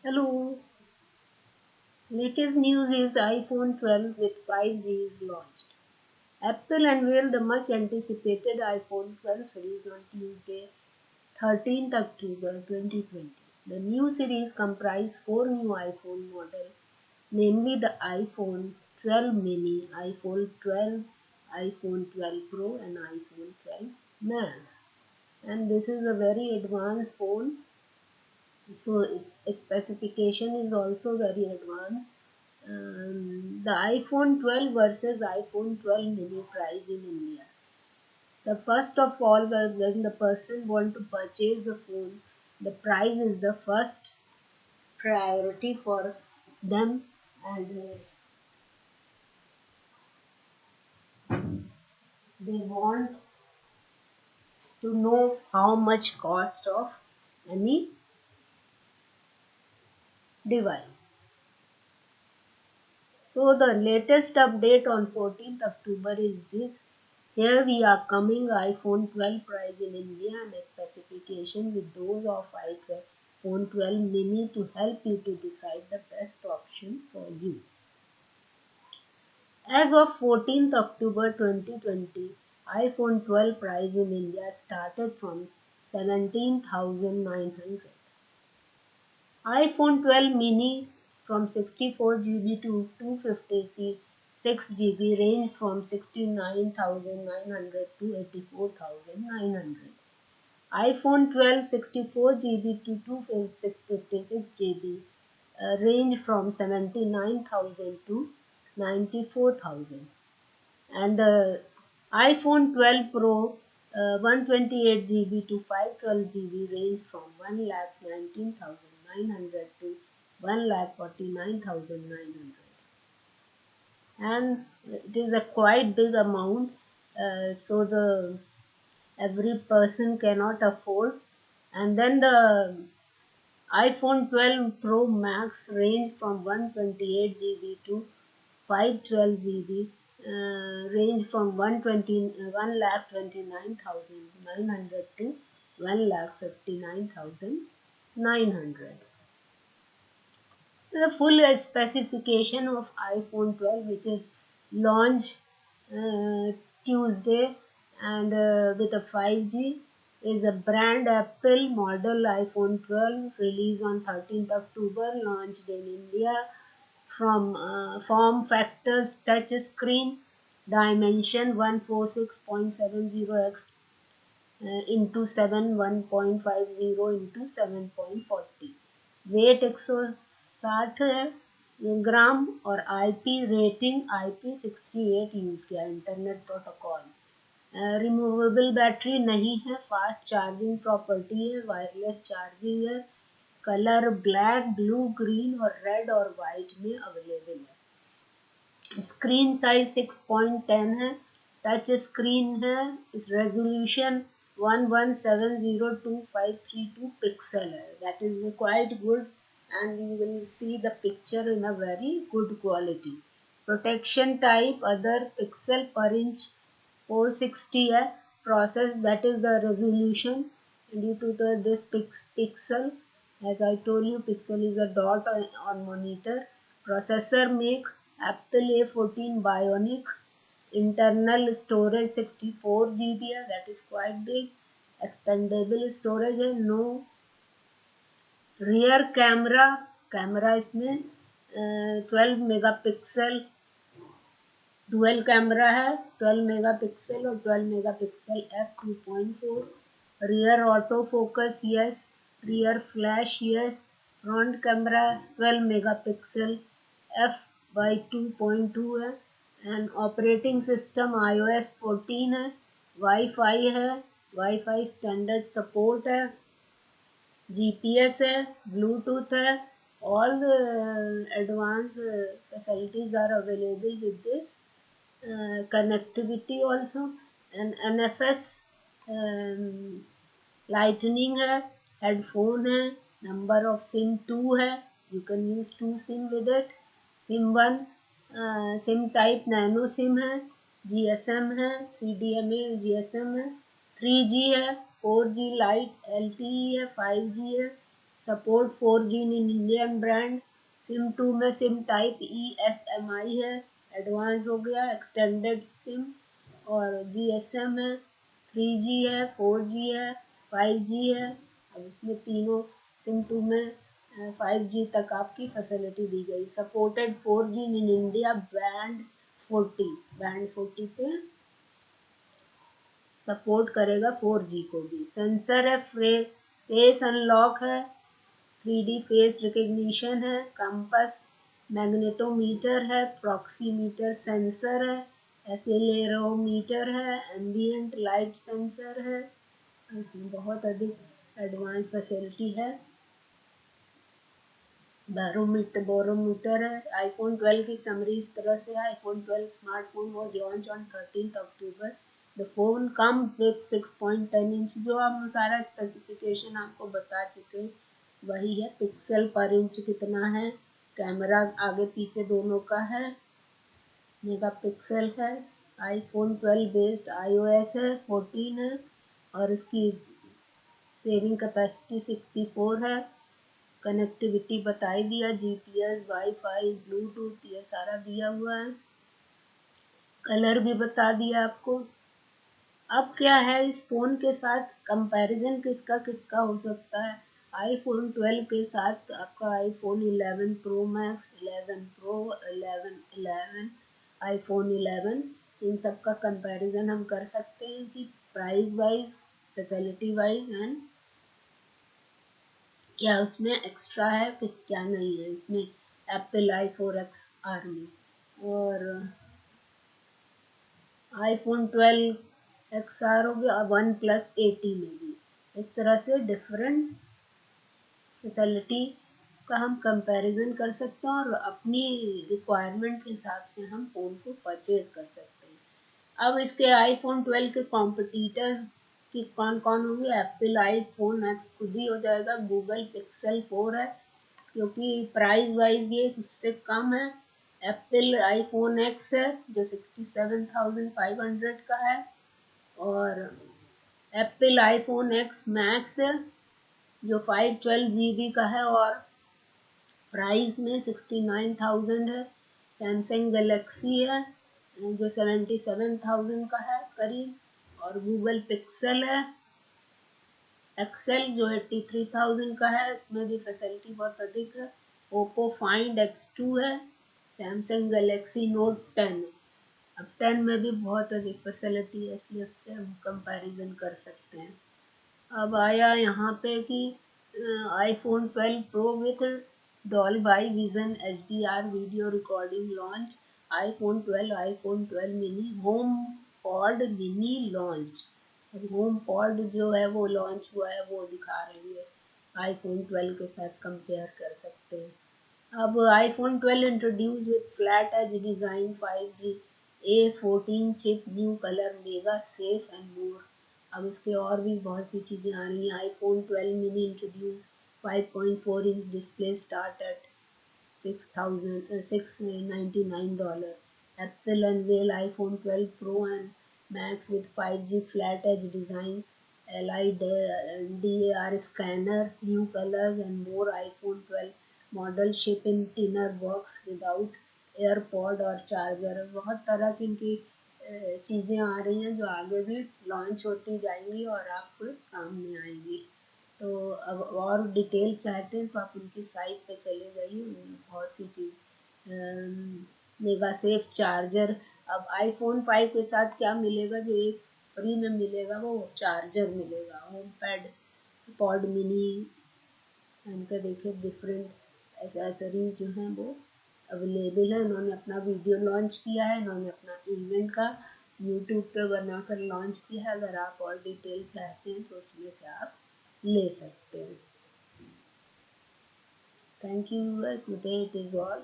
Hello, latest news is iPhone 12 with 5G is launched. Apple unveiled the much anticipated iPhone 12 series on Tuesday, 13th October 2020. The new series comprised four new iPhone models, namely the iPhone 12 mini, iPhone 12, iPhone 12 Pro, and iPhone 12 Max. And this is a very advanced phone, so its specification is also very advanced. The iPhone 12 versus iPhone 12 mini price in India. The first of all, when the person want to purchase the phone, the price is the first priority for them, and they want to know how much cost of any device. So the latest update on 14th October is this. Here we are coming iPhone 12 price in India and a specification with those of iPhone 12 mini to help you to decide the best option for you. As of 14th October 2020, iPhone 12 price in India started from 17,900. iPhone 12 mini from 64 GB to 256 GB range from 69,900 to 84,900. iPhone 12 64 GB to 256 GB range from 79,000 to 94,000. And the iPhone 12 Pro 128 GB to 512 GB range from 1,19,900 to 1,49,900, and it is a quite big amount, so the every person cannot afford. And then the iPhone 12 Pro Max range from 128 GB to 512 GB, range from 1,29,900 to 1,59,900. So the full specification of iPhone 12, which is launched Tuesday, and with a 5G, is a brand Apple model iPhone 12 released on 13th October, launched in India from form factors touch screen, dimension 146.70x into 7 1.50 into 7.40, wait 160 है ग्राम, और IP rating IP68 use किया, internet protocol. Removable battery नहीं है, fast charging property है, wireless charging है, colour black, blue, green और red और white में अवेलेबल है। स्क्रीन साइज 6.10 है, टच स्क्रीन है, इस रेजोल्यूशन 11702532 पिक्सल है, that is quite good, and you will see the picture in a very good quality. Protection type other pixel पर inch 460 है, process that is the resolution due to this pixel, as I told you pixel is a dot on monitor. Processor make Apple A14 Bionic, internal storage 64 GB है, that is quite big, expandable storage है, no rear camera, camera इसमें 12 megapixel dual camera है, 12 megapixel और 12 megapixel f2.4, rear auto focus yes, rear flash yes, front camera 12 megapixel f/2.2 है, and operating system iOS 14 है, wifi है, wifi standard support है, GPS है, Bluetooth है, all the advanced facilities are available with this, connectivity also, and NFS lightning है, headphone है, number of SIM 2 है, you can use 2 SIM with it, SIM 1 SIM type nano SIM है, GSM है, CDMA GSM है, 3G है, 4G light LTE है, 5G है, support 4G in Indian brand. SIM 2 में सिम टाइप ESMI है, advance हो गया, एक्सटेंडेड सिम, और GSM है, 3G है, 4G है, 5G है। अब इसमें तीनों सिम 2 में 5G तक आपकी फैसिलिटी दी गई। Supported 4G in India band 40 पे सपोर्ट करेगा 4G को भी। सेंसर है, फेस अनलॉक है, 3D फेस रिकग्निशन है, कंपास मैग्नेटोमीटर है, प्रॉक्सीमीटर सेंसर है, एसेलेरोमीटर है, एम्बिएंट लाइट सेंसर है। इसमें बहुत अधिक एडवांस फैसिलिटी है। बोरोमीटर है। आईफोन 12 की समरी इस तरह से है। IPhone 12 smartphone was launch on 13 October. The phone comes with 6.10 inch. जो हम सारा स्पेसिफिकेशन आपको बता चुके हैं वही है। पिक्सल पर इंच कितना है, कैमरा आगे पीछे दोनों का है, मेगापिक्सल है। आईफोन 12 बेस्ड iOS है, 14 है, और इसकी सेविंग कैपेसिटी 64 है। कनेक्टिविटी बता ही दिया, GPS, वाईफाई, ब्लूटूथ, ये सारा दिया हुआ है। कलर भी बता दिया आपको। अब क्या है, इस फोन के साथ कंपैरिजन किसका किसका हो सकता है। आईफोन 12 के साथ आपका iPhone 11 pro max, 11 pro, 11, iPhone 11, इन सब का कंपैरिजन हम कर सकते हैं कि price wise, facility wise, and क्या उसमें एक्स्ट्रा है, क्या नहीं है। इसमें एप्पल i4X आर्मी और आईफोन 12 XR हो गया, वन प्लस 80 में भी। इस तरह से डिफरेंट फैसिलिटी का हम कंपैरिजन कर सकते हैं और अपनी रिक्वायरमेंट के हिसाब से हम फ़ोन को परचेज कर सकते हैं। अब इसके आईफोन 12 के कॉम्पिटिटर्स कि कौन कौन होंगे। एप्पल आईफोन X खुद ही हो जाएगा, गूगल पिक्सल 4 है क्योंकि प्राइस वाइज ये उससे कम है। एप्पल आईफोन X है जो 67,500 का है, और एप्पल आईफोन X मैक्स है जो 512 GB का है और प्राइस में 69,000 है। सैमसंग गैलेक्सी है जो 77,000 का है करीब, और गूगल पिक्सल है एक्सेल जो 83,000 का है, इसमें भी फैसिलिटी बहुत अधिक है। ओप्पो फाइंड X2 है, सैमसंग गैलेक्सी नोट 10 है। अब 10 में भी बहुत अधिक फैसिलिटी है, इसलिए उससे हम कंपैरिजन कर सकते हैं। अब आया यहाँ पे कि iPhone 12 pro with Dolby vision HDR video recording launch. IPhone 12, iPhone 12 mini, home pod mini launch. Home pod जो है वो लॉन्च हुआ है, वो दिखा रही है। आईफोन 12 के साथ कंपेयर कर सकते हैं। अब iPhone 12 introduce with flat edge design, 5G A14 चिप, new colour, MagSafe and more. अब इसके और भी बहुत सी चीज़ें आ रही हैं। IPhone 12 mini introduce 5.4 inch display, start at $699। Apple unveil iPhone 12 Pro and Max with 5G flat edge design, LiDAR scanner, new colors and more. iPhone 12 model ship in thinner box without AirPod और charger. बहुत तरह की इनकी चीज़ें आ रही हैं जो आगे भी लॉन्च होती जाएंगी और आपको काम में आएंगी। तो अब और डिटेल चाहते हैं तो आप उनकी साइट पे चले जाइए, उनमें बहुत सी चीज़। Mega safe charger. अब आईफोन 5 के साथ क्या मिलेगा, जो एक फ्री में मिलेगा वो चार्जर मिलेगा। होम पैड, पॉड मिनी, इनका देखिए डिफरेंट एसेसरीज जो हैं वो अवेलेबल है। इन्होंने अपना वीडियो लॉन्च किया है, इन्होंने अपना इवेंट का यूट्यूब पे बनाकर लॉन्च किया है। अगर आप और डिटेल चाहते हैं तो उसमें से आप ले सकते हैं। Thank you, today it is all.